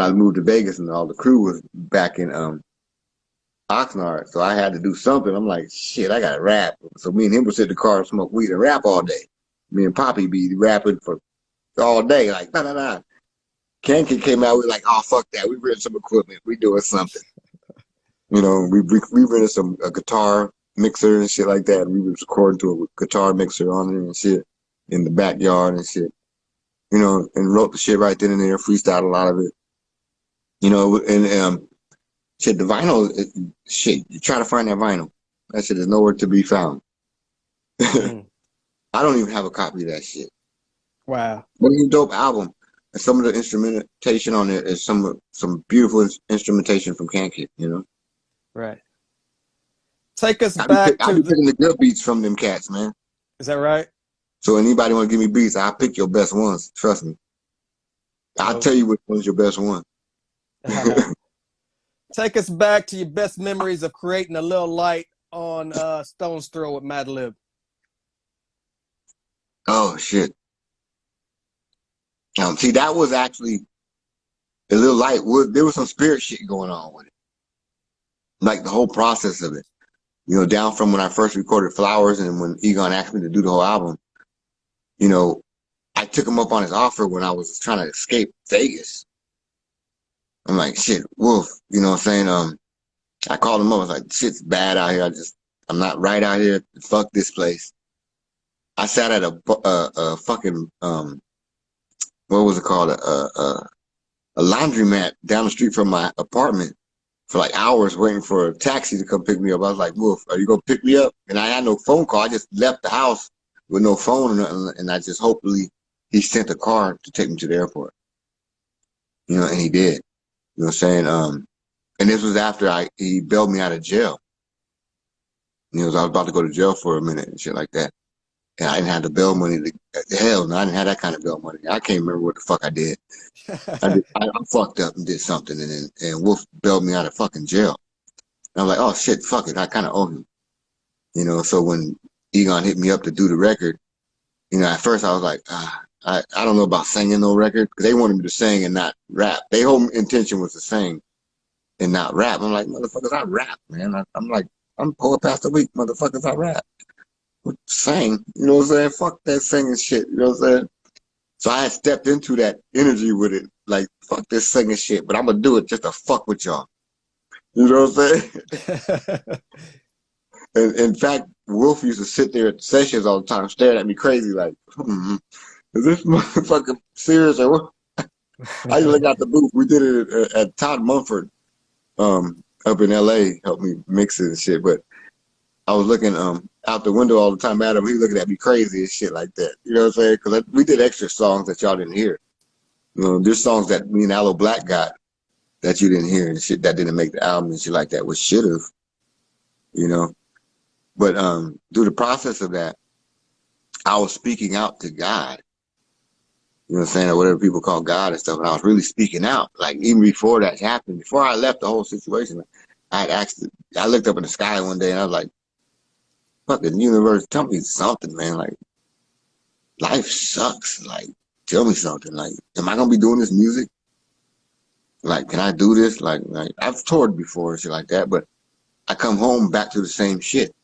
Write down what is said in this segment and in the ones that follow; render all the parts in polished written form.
I moved to Vegas and all the crew was back in Oxnard, so I had to do something. I'm like, shit, I gotta rap. So me and him would sit in the car and smoke weed and rap all day. Me and Poppy be rapping for all day, like nah nah nah. Kanky came out, we like, oh fuck that, we rented some equipment, we doing something. You know, we rented a guitar mixer and shit like that. We was recording to a guitar mixer on it and shit in the backyard and shit. You know, and wrote the shit right then and there, freestyled a lot of it. You know, and shit, the vinyl, shit, you try to find that vinyl. That shit is nowhere to be found. Mm. I don't even have a copy of that shit. Wow. But it's a dope album. And some of the instrumentation on it is some beautiful instrumentation from Kankid, you know? Right. Take us back I to be the. picking the good beats from them cats, man. Is that right? So anybody want to give me beats, I'll pick your best ones. Trust me. I'll Oh. tell you which one's your best one. Take us back to your best memories of creating a little light on Stone's Throw with Madlib. Oh, shit. See, that was actually a little light. There was some spirit shit going on with it. Like the whole process of it. You know, down from when I first recorded Flowers and when Egon asked me to do the whole album, you know, I took him up on his offer when I was trying to escape Vegas. I'm like, shit, Wolf, you know what I'm saying? I called him up. I was like, shit's bad out here. I'm not right out here. Fuck this place. I sat at a fucking, what was it called? A laundromat down the street from my apartment for like hours waiting for a taxi to come pick me up. I was like, Wolf, are you going to pick me up? And I had no phone call. I just left the house with no phone or nothing. And I just hopefully he sent a car to take me to the airport. You know, and he did. You know what I'm saying? And this was after he bailed me out of jail. You know, I was about to go to jail for a minute and shit like that. And I didn't have the bail money hell no, I didn't have that kind of bail money. I can't remember what the fuck I did. I fucked up and did something and Wolf bailed me out of fucking jail. And I'm like, oh shit, fuck it. I kind of owe him. You know, so when Egon hit me up to do the record, you know, at first I was like, I don't know about singing no record because they wanted me to sing and not rap. Their whole intention was to sing and not rap. I'm like, motherfuckers, I rap, man. I'm poet past the week, motherfuckers, I rap. Sing, you know what I'm saying? Fuck that singing shit, you know what I'm saying? So I had stepped into that energy with it, like, fuck this singing shit, but I'm gonna do it just to fuck with y'all. You know what I'm saying? And in fact, Wolf used to sit there at the sessions all the time, staring at me crazy, like, is this motherfucker serious or what? I used to look out the booth. We did it at Todd Mumford, up in LA, helped me mix it and shit, but I was looking out the window all the time at him. He looking at me crazy and shit like that. You know what I'm saying? Because we did extra songs that y'all didn't hear. You know, there's songs that me and Aloe Black got that you didn't hear and shit that didn't make the album and shit like that, which should have. You know, but through the process of that, I was speaking out to God. You know what I'm saying, or whatever people call God and stuff. And I was really speaking out, like even before that happened, before I left the whole situation. I looked up in the sky one day and I was like, fucking universe, tell me something, man. Like, life sucks. Like, tell me something. Like, am I gonna be doing this music? Like, can I do this? Like I've toured before and shit like that, but I come home back to the same shit.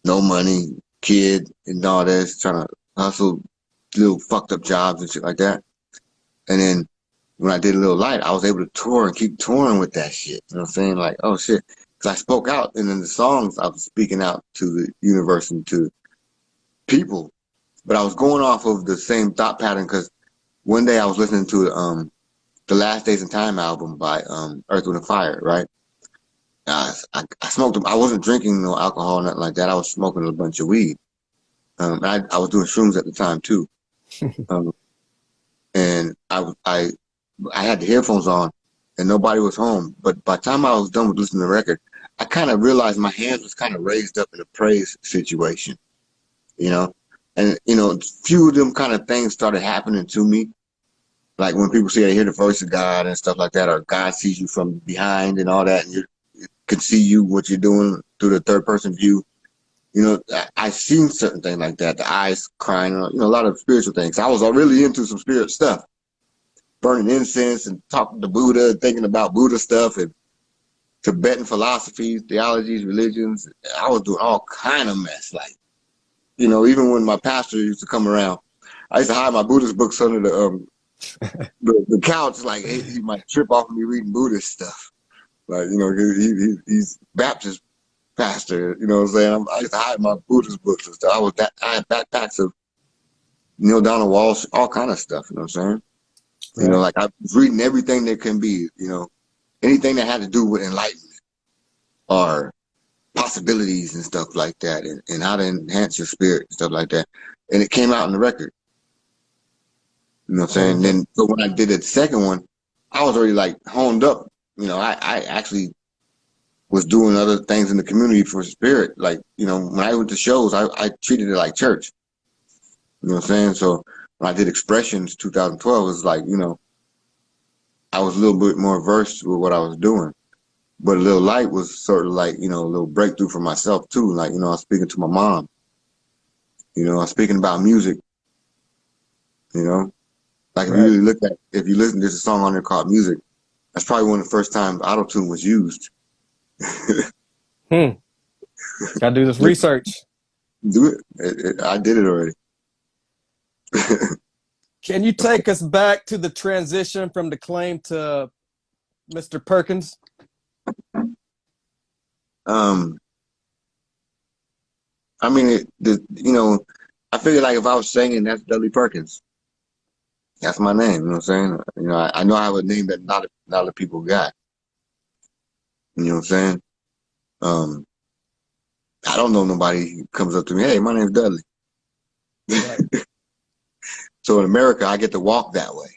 No money, kid, and all that, trying to hustle little fucked up jobs and shit like that. And then when I did a little light, I was able to tour and keep touring with that shit. You know what I'm saying? Like, oh shit. Because I spoke out, and in the songs, I was speaking out to the universe and to people. But I was going off of the same thought pattern because one day I was listening to the Last Days in Time album by Earth, Wind & Fire, right? I smoked them. I wasn't drinking no alcohol or nothing like that. I was smoking a bunch of weed. I was doing shrooms at the time too. And I had the headphones on and nobody was home. But by the time I was done with listening to the record, I kind of realized my hands was kind of raised up in a praise situation, you know? And, you know, a few of them kind of things started happening to me. Like when people say they hear the voice of God and stuff like that, or God sees you from behind and all that, and you can see you, what you're doing through the third person view. You know, I've seen certain things like that, the eyes crying, you know, a lot of spiritual things. I was really into some spirit stuff. burning incense and talking to Buddha, thinking about Buddha stuff and Tibetan philosophies, theologies, religions. I was doing all kind of mess. Like, you know, even when my pastor used to come around, I used to hide my Buddhist books under the couch. Like, he might trip off of me reading Buddhist stuff. Like, you know, he's Baptist pastor. You know what I'm saying? I used to hide my Buddhist books and stuff. I had backpacks of Neil Donald Walsh, all kind of stuff. You know what I'm saying? Right. You know, like I was reading everything that can be. You know, anything that had to do with enlightenment or possibilities and stuff like that, and how to enhance your spirit and stuff like that. And it came out in the record. You know what I'm saying? Mm-hmm. Then, so when I did the second one, I was already like honed up. You know, I actually was doing other things in the community for spirit. Like, you know, when I went to shows, I treated it like church. You know what I'm saying? So when I did Expressions 2012, it was like, you know, I was a little bit more versed with what I was doing. But A Little Light was sort of like, you know, a little breakthrough for myself too. Like, you know, I was speaking to my mom. You know, I was speaking about music. You know, like if you really look at, if you listen, there's a song on there called Music. That's probably one of the first times auto-tune was used. Gotta do this research. Do it. I did it already. Can you take us back to the transition from Declaime to Mr. Perkins? I mean, you know, I figured like if I was singing, that's Dudley Perkins. That's my name. You know what I'm saying? You know, I know I have a name that not a lot of people got. You know what I'm saying? I don't know nobody who comes up to me, hey, my name's Dudley. Right. So in America, I get to walk that way.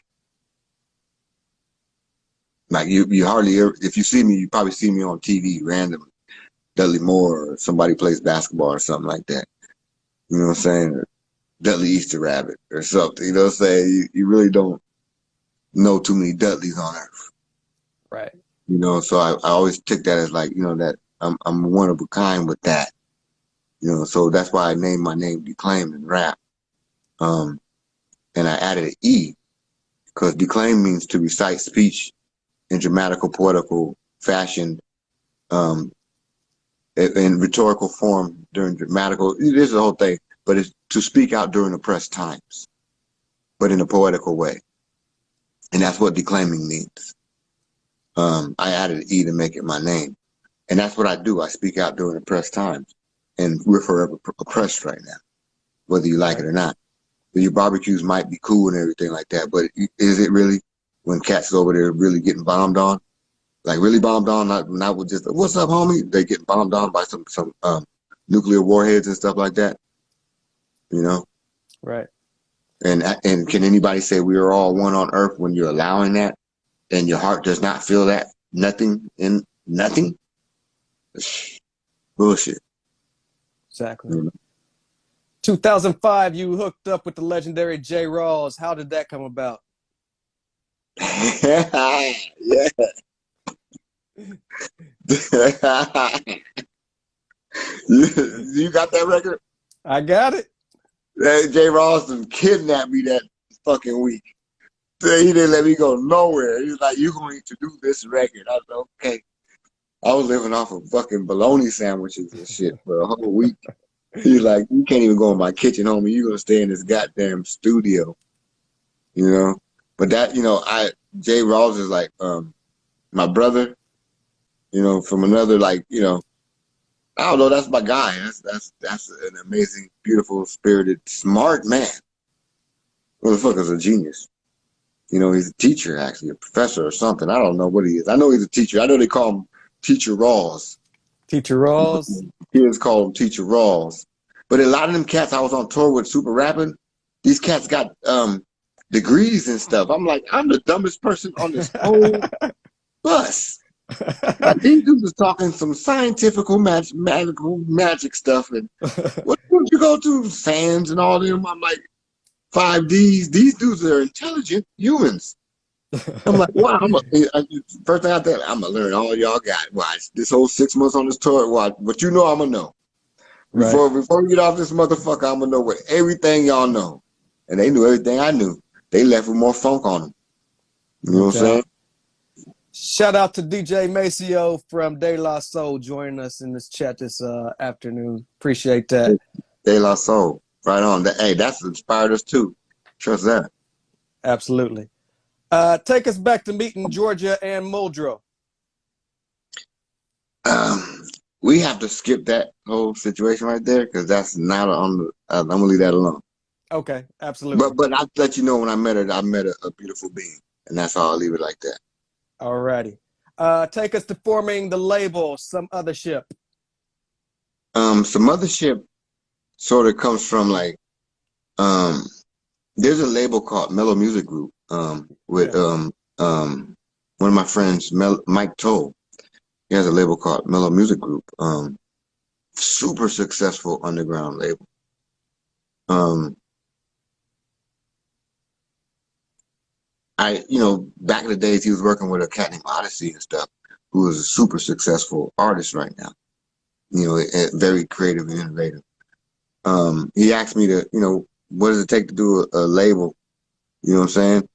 Like you hardly ever, if you see me, you probably see me on TV randomly. Dudley Moore or somebody plays basketball or something like that. You know what I'm saying? Or Dudley Easter Rabbit or something. You know what I'm saying? You really don't know too many Dudleys on earth. Right. You know, so I always took that as like, you know, that I'm one of a kind with that. You know, so that's why I named my name Declaime in rap. And I added an E because declaim means to recite speech in dramatical, poetical fashion, in rhetorical form during dramatical. It is the whole thing, but it's to speak out during oppressed times, but in a poetical way. And that's what declaiming means. I added an E to make it my name. And that's what I do. I speak out during oppressed times. And we're forever oppressed right now, whether you like it or not. Your barbecues might be cool and everything like that, but is it really when cats over there really getting bombed on? Like really bombed on, not with just, what's up, homie? They get bombed on by some nuclear warheads and stuff like that, you know? Right. And can anybody say we are all one on earth when you're allowing that and your heart does not feel that? Nothing in nothing? Bullshit. Exactly. You know? 2005, you hooked up with the legendary J. Rawls. How did that come about? Yeah. You got that record? I got it. Hey, J. Rawls kidnapped me that fucking week. He didn't let me go nowhere. He was like, "You're going to do this record." I was like, okay. I was living off of fucking bologna sandwiches and shit for a whole week. He's like, "You can't even go in my kitchen, homie. You're gonna stay in this goddamn studio." You know? But that, you know, Jay Rawls is like my brother, you know, from another, like, you know, I don't know, that's my guy. That's an amazing, beautiful, spirited, smart man. Motherfucker's a genius. You know, he's a teacher, actually, a professor or something. I don't know what he is. I know he's a teacher. I know they call him Teacher Rawls. Teacher Rawls? Kids call him Teacher Rawls. But a lot of them cats I was on tour with super rapping, these cats got degrees and stuff. I'm like, I'm the dumbest person on this whole bus. Like, these dudes was talking some scientifical magical magic stuff. And what would you go to? Sands and all them. I'm like, 5Ds. These dudes are intelligent humans. I'm like, wow. First thing I thought, I'm going to learn all y'all got. Watch this whole 6 months on this tour. Watch, but you know I'm going to know. Before we get off this motherfucker, I'm going to know everything y'all know. And they knew everything I knew. They left with more funk on them. You know what I'm Okay. saying? Shout out to DJ Maceo from De La Soul joining us in this chat this afternoon. Appreciate that. De La Soul. Right on. Hey, that's inspired us too. Trust that. Absolutely. Take us back to meeting Georgia and Muldrow. We have to skip that whole situation right there because that's not on the. I'm gonna leave that alone. Okay, absolutely. But I'll let you know when I met her. I met a beautiful being, and that's how I'll leave it like that. All righty. Take us to forming the label, Some Other Ship. Some other ship sort of comes from like there's a label called Mellow Music Group with one of my friends Mike Toll. He has a label called Mellow Music Group. Super successful underground label. Back in the days, he was working with a cat named Odyssey and stuff, who is a super successful artist right now. Very creative and innovative. He asked me to, what does it take to do a label? You know what I'm saying?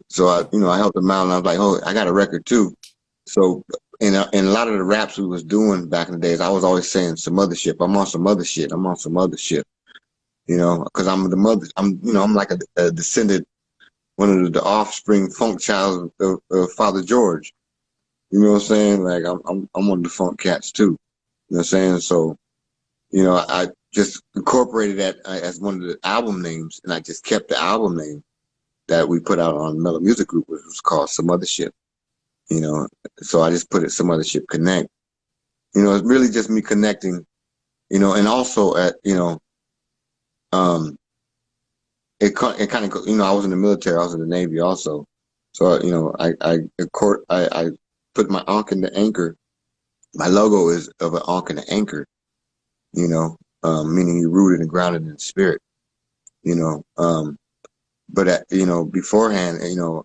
So I helped him out, and I was like, oh, I got a record too. So in a lot of the raps we was doing back in the days, I was always saying some other shit. I'm on some other shit. I'm on some other shit. Because I'm the mother. I'm like a descendant, one of the offspring funk child of Father George. You know what I'm saying? Like I'm one of the funk cats too. You know what I'm saying? So, I just incorporated that as one of the album names, and I just kept the album name that we put out on Mellow Music Group, which was called Some Other Shit. So I just put it Some Other Shit Connect. It's really just me connecting, and also it kind of, I was in the military, I was in the Navy also. So, I put my ankh in the anchor. My logo is of an ankh and an anchor, meaning you're rooted and grounded in spirit, but beforehand,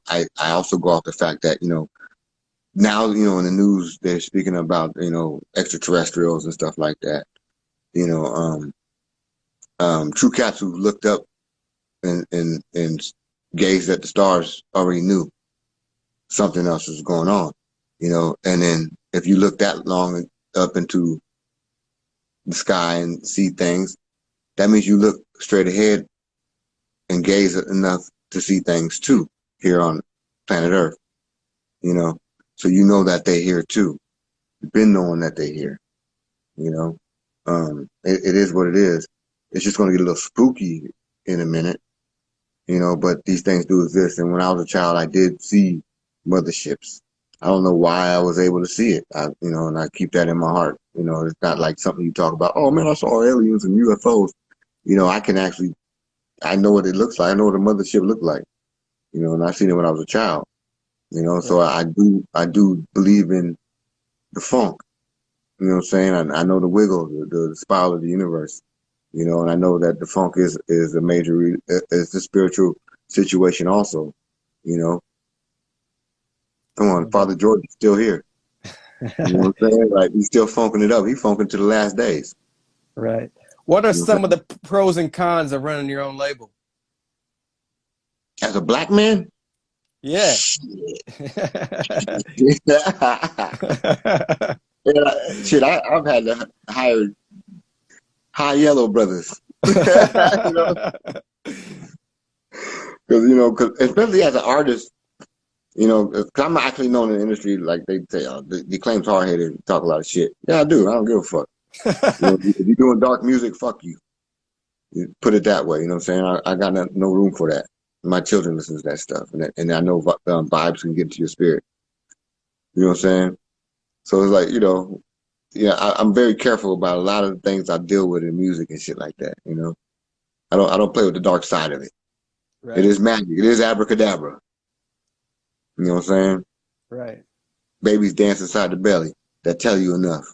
I also go off the fact that, now, in the news, they're speaking about, extraterrestrials and stuff like that. True cats who looked up and gazed at the stars already knew something else was going on, and then if you look that long up into the sky and see things, that means you look straight ahead and gaze enough to see things too here on planet Earth, so that they're here too. You've been knowing that they're here, it is what it is. It's just going to get a little spooky in a minute, but these things do exist. And when I was a child, I did see motherships. I don't know why I was able to see it, and I keep that in my heart. It's not like something you talk about, oh man, I saw aliens and UFOs. I know what it looks like. I know what a mothership looked like, and I seen it when I was a child, so I do believe in the funk. You know what I'm saying? I know the wiggle, the spiral of the universe, and I know that the funk is a major, is the spiritual situation also, Come on, Father George is still here. You know what I'm saying? Like, he's still funking it up. He's funking to the last days. Right. What are You know some of the pros and cons of running your own label? As a black man? Yeah. Shit, I've had to hire high yellow brothers. Because especially as an artist, because I'm actually known in the industry, like they say, Declaime's hard-headed, talk a lot of shit. Yeah, I do. I don't give a fuck. If you're doing dark music, fuck you. You put it that way. You know what I'm saying? I got no room for that. My children listen to that stuff, and I know vibes can get into your spirit. You know what I'm saying? So it's like, I'm very careful about a lot of the things I deal with in music and shit like that. I don't play with the dark side of it. Right. It is magic. It is abracadabra. You know what I'm saying? Right. Babies dance inside the belly. That tell you enough.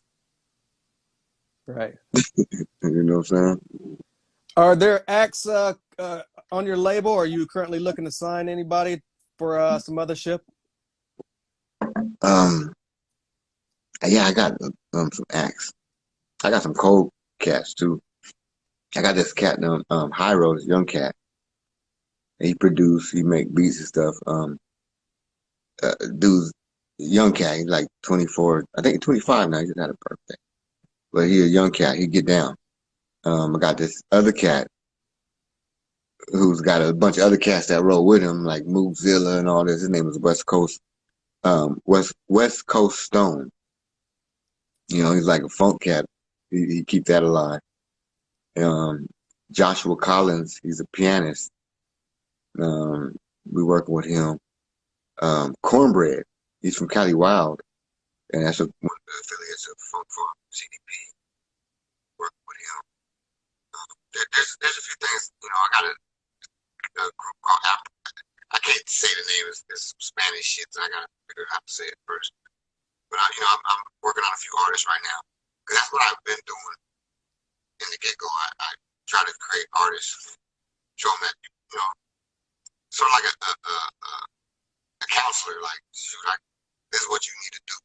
Right. You know what I'm saying? Are there acts on your label? Are you currently looking to sign anybody for some other ship? Yeah, I got some acts. I got some cold cats too. I got this cat named Hyro, this young cat. He produce, he make beats and stuff. dude's young cat. He's like 24. I think 25 now. He just had a birthday. But he a young cat. He get down. I got this other cat who's got a bunch of other cats that roll with him, like Moozilla and all this. His name is West Coast Stone. You know, he's like a funk cat. He keep that alive. Joshua Collins, he's a pianist. We working with him. Cornbread, he's from Cali Wild, and that's one of the affiliates of Funk Farm CDP. Working with him. There's a few things, you know. I got a group called Apple. I can't say the name. It's some Spanish shit, so I gotta figure out how to say it first. But I'm working on a few artists right now, because that's what I've been doing in the get-go. I try to create artists, show them that, you know, sort of like a counselor, like, shoot, like, this is what you need to do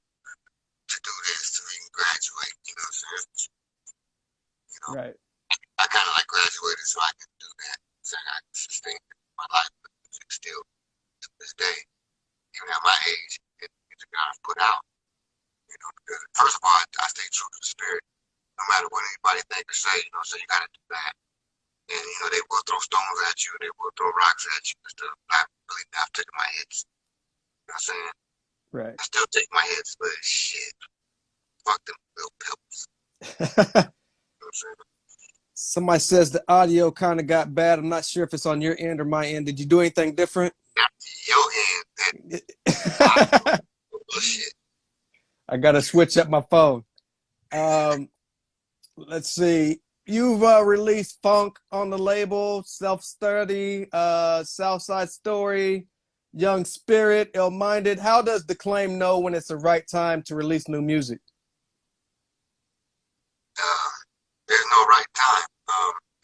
this so you can graduate. You know what I'm saying? You know, Right. I kind of like graduated so I can do that. So I can sustain my life with music still to this day, even at my age, and music that I've put out. You know, because first of all, I stay true to the spirit, no matter what anybody think or say. You know, so you got to do that. And you know, they will throw stones at you, they will throw rocks at you and stuff. I really have taken my hits. You know what I'm saying? Right. I still take my hits, but shit, fuck them little pebbles. You know what I'm saying? Somebody says the audio kind of got bad. I'm not sure if it's on your end or my end. Did you do anything different? Your end, bullshit. I got to switch up my phone. Let's see. You've released funk on the label, Self-Study, Southside Story, Young Spirit, Ill-Minded. How does Declaime know when it's the right time to release new music? There's no right time.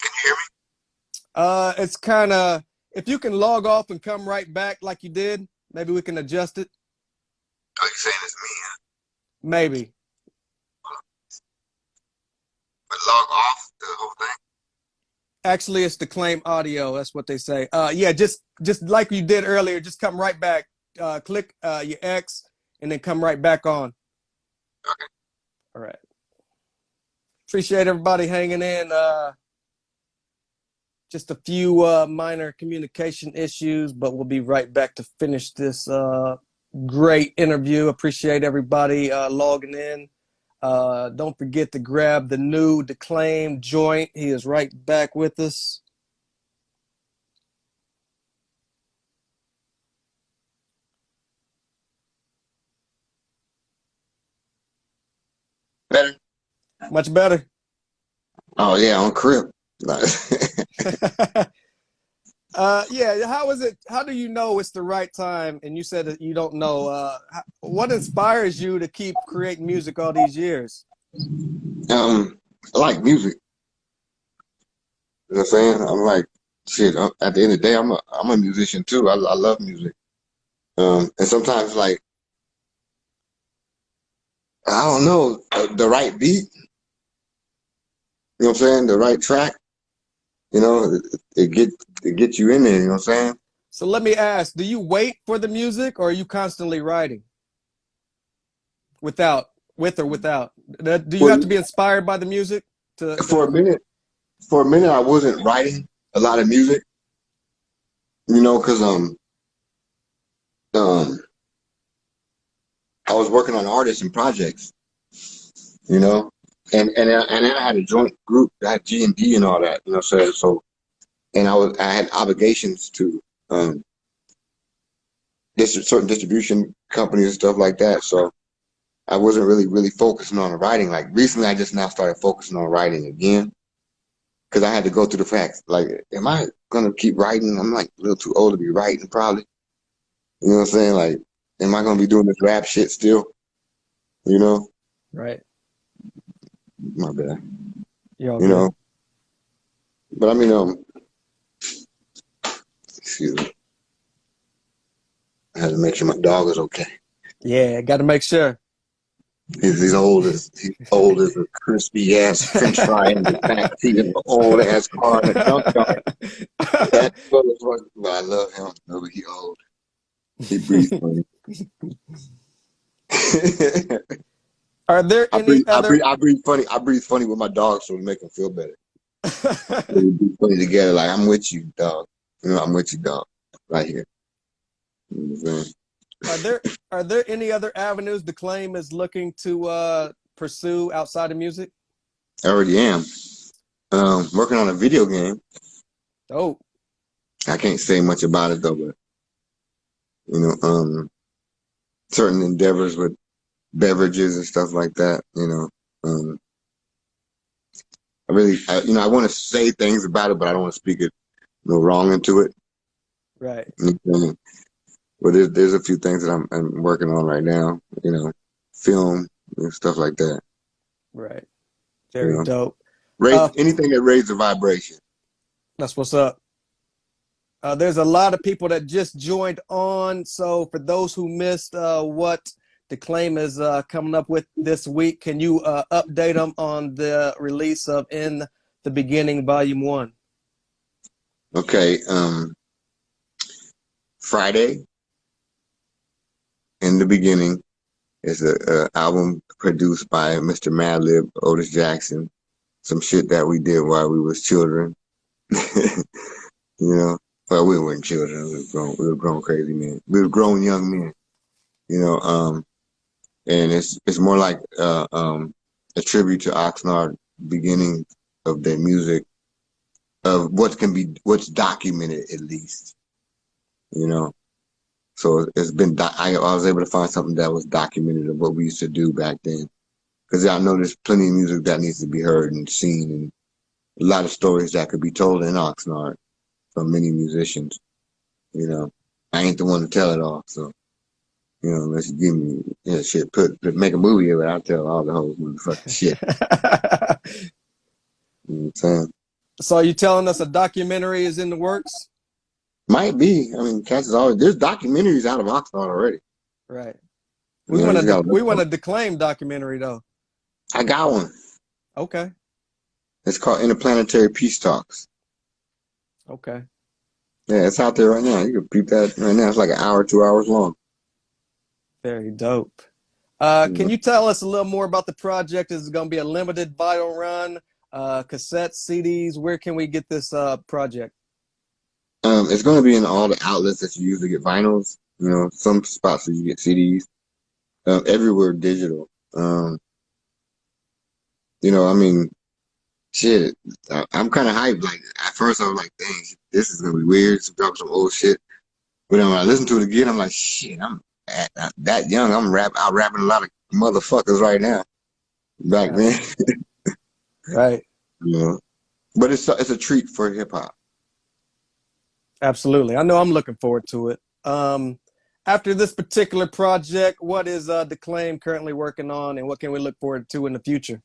Can you hear me? It's kind of, if you can log off and come right back like you did, maybe we can adjust it. Oh, you saying it's me? Huh? Maybe. But log off the whole thing? Actually, it's Declaime audio. That's what they say. Yeah, just like you did earlier, just come right back. Click your X and then come right back on. Okay. All right. Appreciate everybody hanging in. Just a few minor communication issues, but we'll be right back to finish this great interview. Appreciate everybody logging in. Don't forget to grab the new Declaime joint. He is right back with us. Better? Much better. Oh, yeah, on Crib. Yeah, how is it? How do you know it's the right time? And you said that you don't know. What inspires you to keep creating music all these years? I like music. You know what I'm saying? I'm like, shit, at the end of the day, I'm a musician too. I love music. And sometimes, like, I don't know, the right beat, you know what I'm saying? The right track, you know, it gets you in there, you know what I'm saying? So let me ask, do you wait for the music or are you constantly writing? With or without? Do you have to be inspired by the music? For a minute, I wasn't writing a lot of music, you know, because I was working on artists and projects, you know, and then I had a joint group, I had G&D and all that, you know what I'm saying? So, and I had obligations to certain distribution companies and stuff like that. So I wasn't really focusing on the writing. Like recently, I just now started focusing on writing again because I had to go through the facts. Like, am I gonna keep writing? I'm like a little too old to be writing, probably. You know what I'm saying? Like, am I gonna be doing this rap shit still? You know? Right. My bad. You know? But I mean, excuse me. I had to make sure my dog is okay. Yeah, got to make sure. He's old as a crispy ass French fry in the back seat of an old ass car in a junkyard. But I love him. No, he old. He breathes funny. Are there any other? I breathe funny. I breathe funny with my dog, so to make him feel better. We breathe funny together, like I'm with you, dog. You know, I'm with you, dog, right here. You know what I'm saying? Are there any other avenues Declaime is looking to pursue outside of music? I already am. Working on a video game. Oh, I can't say much about it though, but you know, certain endeavors with beverages and stuff like that. You know, I want to say things about it, but I don't want to speak it, wrong into it. right. But there's a few things that I'm working on right now. You know, film and stuff like that. Right. You Very know, dope. raise anything that raises the vibration. That's what's up. There's a lot of people that just joined on. So for those who missed what Declaime is coming up with this week, can you update them on the release of In the Beginning, Volume 1? Okay. Friday, In the Beginning, is a album produced by Mr. Madlib, Otis Jackson. Some shit that we did while we was children. You know, well, we weren't children. We were grown crazy men. We were grown young men. You know, and it's more like a tribute to Oxnard, beginning of their music, of what's documented at least. You know, so it's been. I was able to find something that was documented of what we used to do back then, because I know there's plenty of music that needs to be heard and seen, and a lot of stories that could be told in Oxnard from many musicians. You know, I ain't the one to tell it all, so. You know, unless you give me shit, make a movie of it, I'll tell all the whole motherfucking shit. You know what I'm saying? So are you telling us a documentary is in the works? Might be. I mean, there's documentaries out of Oxnard already. Right. You We know, want a Declaime documentary though. I got one. Okay. It's called Interplanetary Peace Talks. Okay. Yeah, it's out there right now. You can peep that right now. It's like an hour, 2 hours long. Very dope. You Can know? you tell us a little more about the project? Is it going to be a limited vinyl run, cassettes, CDs? Where can we get this project? It's going to be in all the outlets that you usually get vinyls. You know, some spots that you get CDs. Everywhere digital. You know, I mean, shit. I'm kind of hyped. Like at first, I was like, "Dang, this is gonna be weird." To drop some old shit. But then when I listen to it again, I'm like, "Shit, I'm that young. I'm out rapping a lot of motherfuckers right now." Back then, Right. you know. But it's a treat for hip hop. Absolutely. I know I'm looking forward to it. After this particular project, what is Declaime currently working on, and what can we look forward to in the future?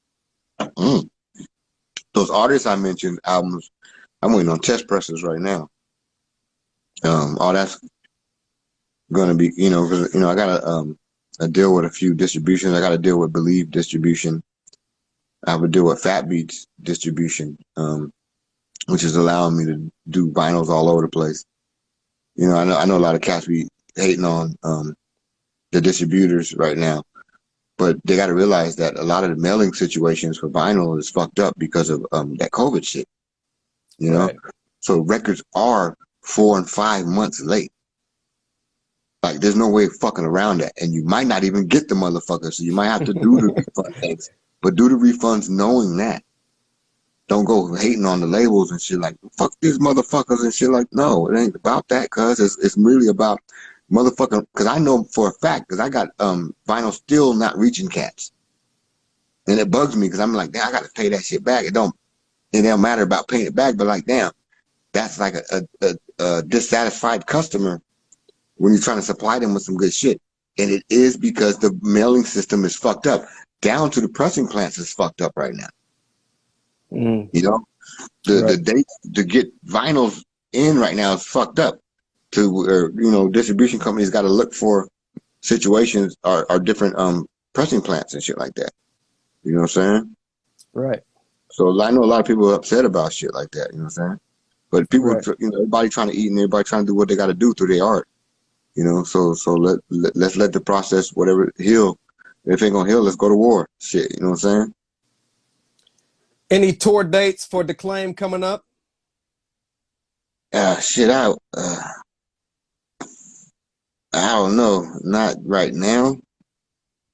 Mm. Those artists I mentioned, albums, I'm waiting on test presses right now. All that's gonna be, because I got a deal with a few distributions. I got to deal with Believe distribution. I would deal with Fat Beats distribution, which is allowing me to do vinyls all over the place. You know, I know a lot of cats be hating on the distributors right now, but they got to realize that a lot of the mailing situations for vinyl is fucked up because of that COVID shit. You know, Right. so records are 4 and 5 months late. Like, there's no way of fucking around that, and you might not even get the motherfucker. So you might have to do the refund things, but do the refunds knowing that. Don't go hating on the labels and shit like, fuck these motherfuckers and shit like, no, it ain't about that, cuz it's really about motherfucking, cuz I know for a fact, cuz I got vinyl still not reaching cats. And it bugs me, cuz I'm like, damn, I got to pay that shit back. It don't matter about paying it back, but like, damn, that's like a dissatisfied customer when you're trying to supply them with some good shit. And it is because the mailing system is fucked up. Down to the pressing plants is fucked up right now. Mm. You know, the date to get vinyls in right now is fucked up. Distribution companies got to look for situations or different pressing plants and shit like that. You know what I'm saying? Right. So I know a lot of people are upset about shit like that. You know what I'm saying? But people, Right. everybody trying to eat and everybody trying to do what they got to do through their art. You know, so let's let the process, whatever, heal. If it ain't gonna heal, let's go to war. Shit, you know what I'm saying? Any tour dates for Declaime coming up? Shit, I don't know. Not right now.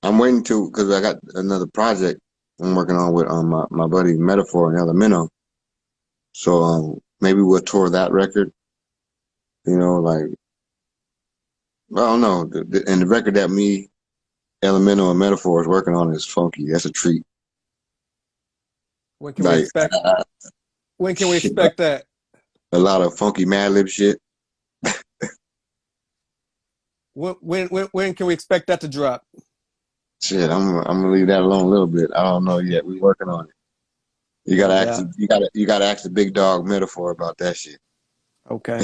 I'm waiting to, because I got another project I'm working on with my buddy Metaphor and Elemento. So maybe we'll tour that record. You know, like I don't know. And the record that me, Elemento, and Metaphor is working on is funky. That's a treat. When can we Like expect? When can we shit, expect that? a lot of funky Mad Lib shit. When can we expect that to drop? Shit, I'm gonna leave that alone a little bit. I don't know yet. We working on it. You gotta No ask doubt. you gotta ask the big dog Metaphor about that shit. Okay.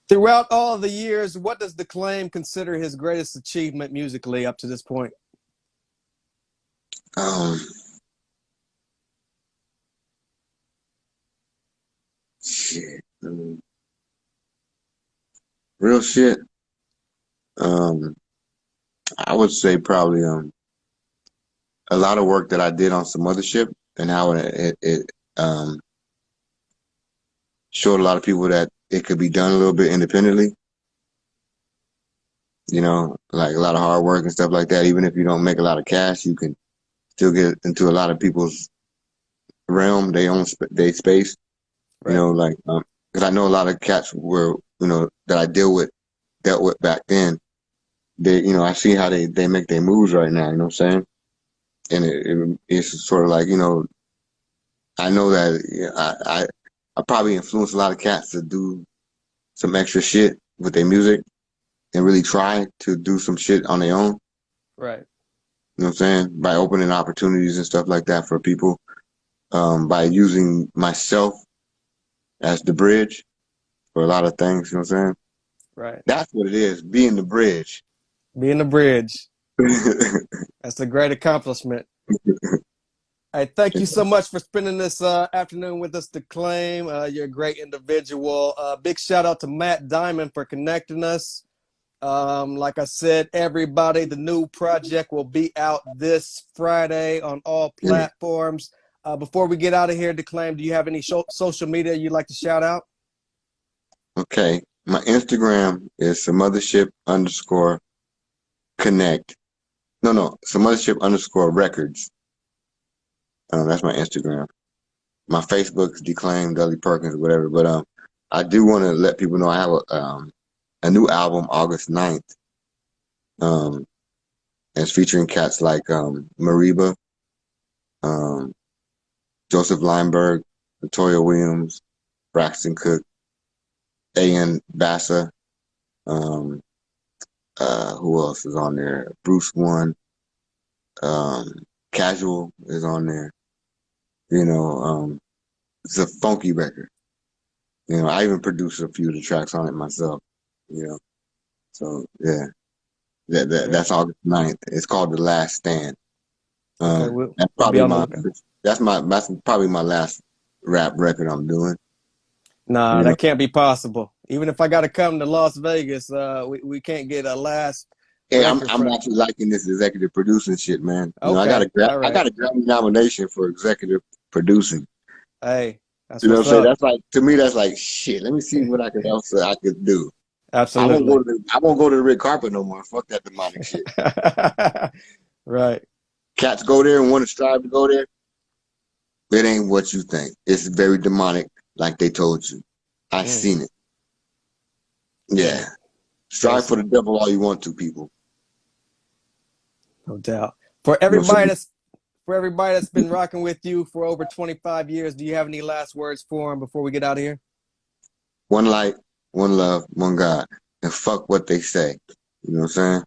Throughout all the years, what does Declaime consider his greatest achievement musically up to this point? Um, shit, real shit. Um, I would say probably a lot of work that I did on some other shit and how it showed a lot of people that it could be done a little bit independently. You know, like a lot of hard work and stuff like that. Even if you don't make a lot of cash, you can still get into a lot of people's realm, they own they space. You Right. know, like because I know a lot of cats were, you know, that I dealt with back then. They, you know, I see how they make their moves right now. You know what I'm saying? And it's sort of like, you know, I know that I probably influenced a lot of cats to do some extra shit with their music and really try to do some shit on their own. Right. You know what I'm saying? By opening opportunities and stuff like that for people, by using myself as the bridge for a lot of things. You know what I'm saying? Right. That's what it is, being the bridge. Being the bridge. That's a great accomplishment. Hey, thank you so much for spending this afternoon with us, Declaime. You're a great individual. Big shout out to Matt Diamond for connecting us. Like I said, everybody, the new project will be out this Friday on all platforms. Before we get out of here, Declaime, do you have any social media you'd like to shout out? Okay. My Instagram is some mothership underscore connect. No, some mothership underscore records. That's my Instagram. My Facebook is Declaime, Dudley Perkins, whatever. But I do want to let people know I have a new album August 9th. Um, it's featuring cats like Mariba, um, Joseph Lineberg, Latoya Williams, Braxton Cook, A.N. Bassa. Um, who else is on there? Bruce One. Casual is on there. You know, it's a funky record. You know, I even produced a few of the tracks on it myself. You know, so yeah, Okay. that's August 9th. It's called The Last Stand. Okay. We'll, That's we'll be probably on the lookout. that's probably my last rap record I'm doing. Nah, You know, that can't be possible. Even if I got to come to Las Vegas, we can't get a last hey, record I'm from. actually liking this executive producing shit, man. You know, Okay. All I right. got a Grammy nomination for executive producing. Hey, that's You know what what's I'm saying? up. That's like, to me, that's like shit. Let me see what I could do. Absolutely. I won't go to the red carpet no more. Fuck that demonic shit. Right. Cats go there and want to strive to go there. It ain't what you think. It's very demonic, like they told you. I Mm, seen it. Yeah. right. Strive Yes, for the devil all you want to, people. no doubt. For You know what I'm everybody saying? that's for everybody that's been rocking with you for over 25 years, do you have any last words for them before we get out of here? One light, one love, one God. And fuck what they say. You know what I'm saying?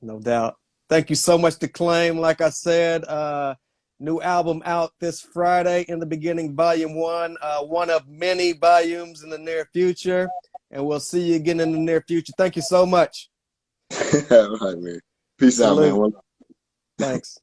No doubt. Thank you so much, Declaime. Like I said, new album out this Friday, In the Beginning, Volume 1, one of many volumes in the near future. And we'll see you again in the near future. Thank you so much. All right, man. Peace out, Salute. man. Thanks.